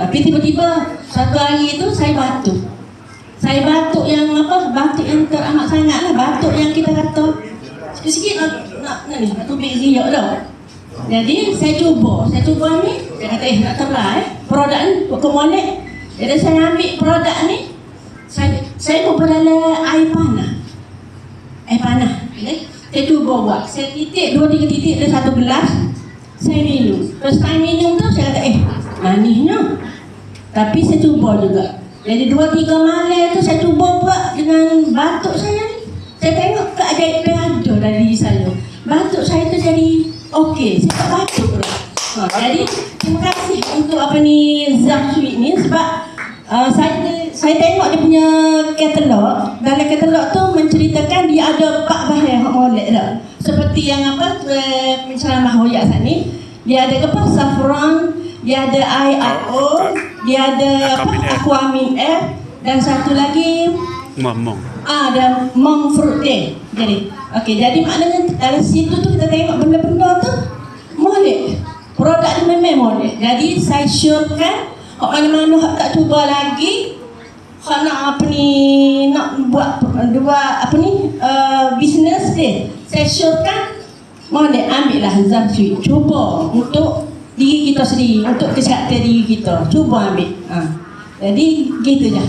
Tapi tiba-tiba satu hari tu saya batuk. Saya batuk yang apa? Batuk yang teramat sangat lah. Batuk yang kita kata sikit-sikit nak tubik ziyak tau. Jadi saya cuba ni. Saya kata nak try produk ni ke molek. Jadi saya ambil produk ni. Saya pun dalam air panah. Okay? Saya cuba buat. Saya titik 2-3 titik dalam satu gelas. Saya minum. Terus saya minum tu saya kata manisnya. Tapi saya cuba juga. Jadi 2-3 malam tu saya cuba buat dengan batuk saya ni. Saya tengok keajaiban ada dari diri saya. Batuk saya tu jadi okey. Saya tak batuk pula. Jadi terima kasih untuk Zam Sweet ni sebab saya tengok dia punya katalog. Dalam katalog tu menceritakan dia ada 4 bahan hak molek dah. Seperti yang penceramah Hoyak saat ni, dia ada saffron, dia ada air RO, dia ada aquamin F, dan satu lagi ada monk fruit day. Jadi maknanya dalam situ tu kita tengok benda-benda tu molek. Produk ni memang molek. Jadi saya syorkan mana-mana hak tak cuba lagi, hak nak nak buat bisnes dia, saya syorkan molek, ambillah Zam Sweet. Cuba untuk diri kita sendiri, untuk kesihatan diri kita. Cuba ambil. Jadi gitu je.